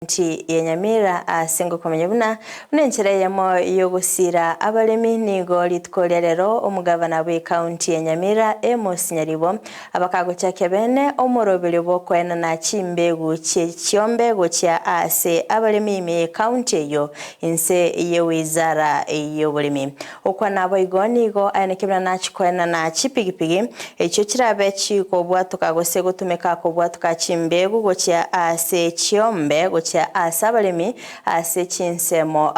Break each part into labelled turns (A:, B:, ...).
A: County ya Nyamira asengo komenya buna unenchereyemo yo gusira abalemi nigo litkolya lero omugavana we county ya Nyamira Nyaribo abakago cyake bene omurobere bo kwena na chimbegu cyombe kya ase abalemi me county yo inse ye wizara yo bulemi okwana boigoni go anekebna na chikwena na chipigipigi ekyo kirabe chiko bwatuka gose gutumeka ko bwatuka chimbegu kya ase cyombe kya asabalemi ase chinsemo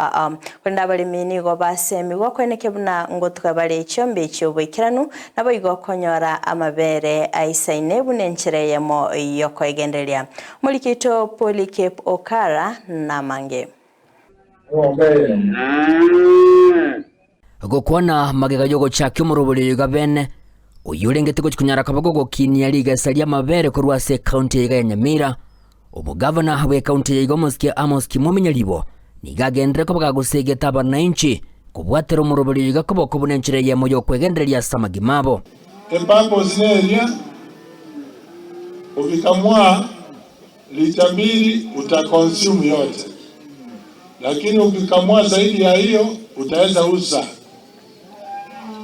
A: kwenda abalemi nigo basemi gokwenekebuna ngo tukabale cyombe cyo bwikiranu nabo igokonyora amabere aisaine bunenchereyemo yoko egendelia mulikito Polycape Okara na mange
B: gokwana magega yogo chakyo murobole gabene uyurengete kunyara kabago gokinya liga salia mabere kurwase county ya Nyamira omugavana we county ya Amos Nyaribo nigagendere ko bagagusegeta abananchi kubwatero murobole gakoboko bunenchereyemo yo kwegendelia samagimabo
C: tembapo zineria ukikamua lita 2 utakonsume yote, lakini ukikamua zaidi ya hiyo utaweza uza.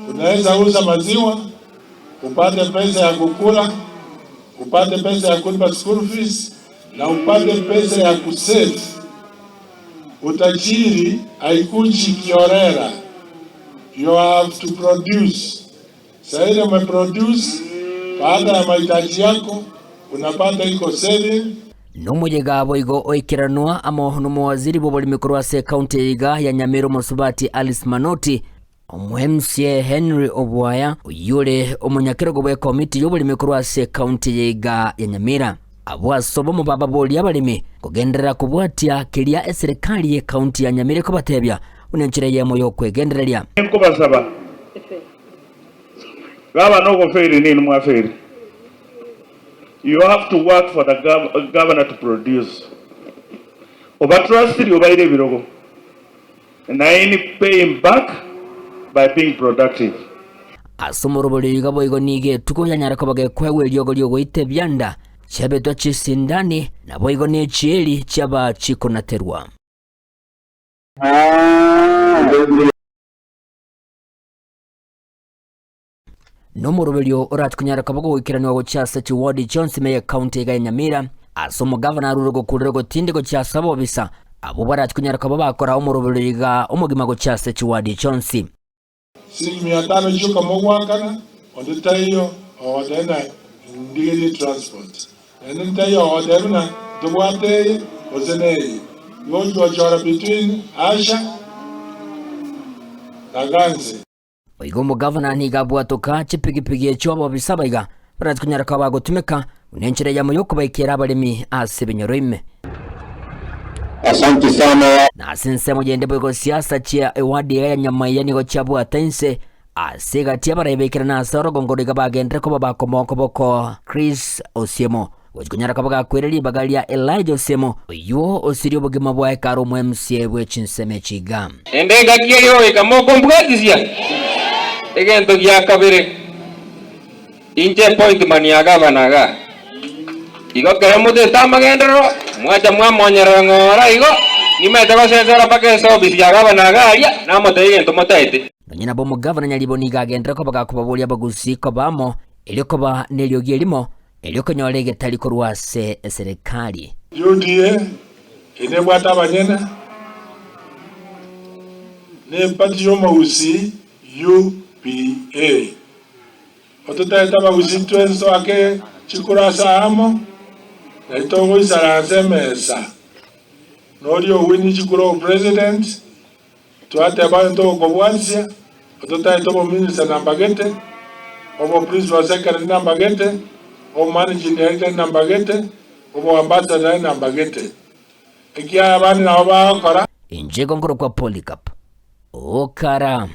C: Unaweza uza maziwa upate pesa ya kukula, upate pesa ya kulipa school fees na upate pesa ya kusave. Utajiri haikuji kiorera. You have to produce. Saidi umeproduce baada ya mahitaji yako unapata iko saving.
B: Nomuyega boigo oikiranwa amo n'umuwaziri b'obolimi kurwase county ya Nyamira Musubati Alice Manoti omwemsie Henry Obwaya uyule omunyakirego bwe committee y'obolimi kurwase county ya Nyamira abwasobo mu baba boli abalimi kugenderera kubwatya kilia eserikali ye county ya Nyamira ko batebya unenchereyemo yo kwegenderelia
D: ko basaba baba no go fail ni mwaferi. You have to work for the governor to produce. Obatrustiri obaire birogo. And I pay him back by being productive.
B: Asomorobole gabo igo nige tukoyanyara ko bage kwewe lyogo lyogo itebyanda chabetwa chisindani na boigo ne chieli chaba chiko naterwa. Nomurobelyo oratkunyara kabago wikirano go chasa chiwadi Johnson me county ya Nyamira asomo governor rugo kurego tinde go chasa bobisa abo baratkunyara kababa akora omurobeliga omugima go chasa chiwadi Johnson
C: simi atano juka mogwakana onditayo odena ndigeli transport enitayo oderuna tubwate ozenei ngojo chora between Asha na Ganze
B: oigo mugavana nigabwatoka chipigipigi echobo bisabaiga baratkunyara kabago tumeka unenchereyamo yo kubaikira abalimi asebenyoroime.
E: Asante sana.
B: Na sinse mugende bwego siasa chia ewadi ya Nyamaya nigo chabu atense asega tia barebekira na soro gongoriga bagendere ko babakomoko boko Chris Osiemo wajikunyara kabaga kwereli bagalia Elijah Osiemo yo osirio bugima bwa ekaro mwemsie bwe chinseme chiga
F: endenga kiyo ikamoko mbwatisia egento gya kabere inje point mani agabana ga igo keremude tamagendero mwacha mwamonyera ngora igo nimete basenzera pakeso bisya agabana ga ya namote egento motaite
B: nyina bo mugavana Nyaribo nigagendera ko bagakubabulia bagusii ko bamo iliko ba nelyo gyelimo iliko nyolege taliko rwase serikali
C: UDA ine bwata banyena ne pati yo mausi UPA otutaita bagusi twenso ake chikurasa amo na itongo isaranze mesa norio wini chikuro president tuate banto kobwansia otutaita bo minister nambagete obo principal secretary nambagete o managing director nambagete obo ambassador nambagete ikia abani na oba okora
B: inje gongoro kwa Polycape Okara.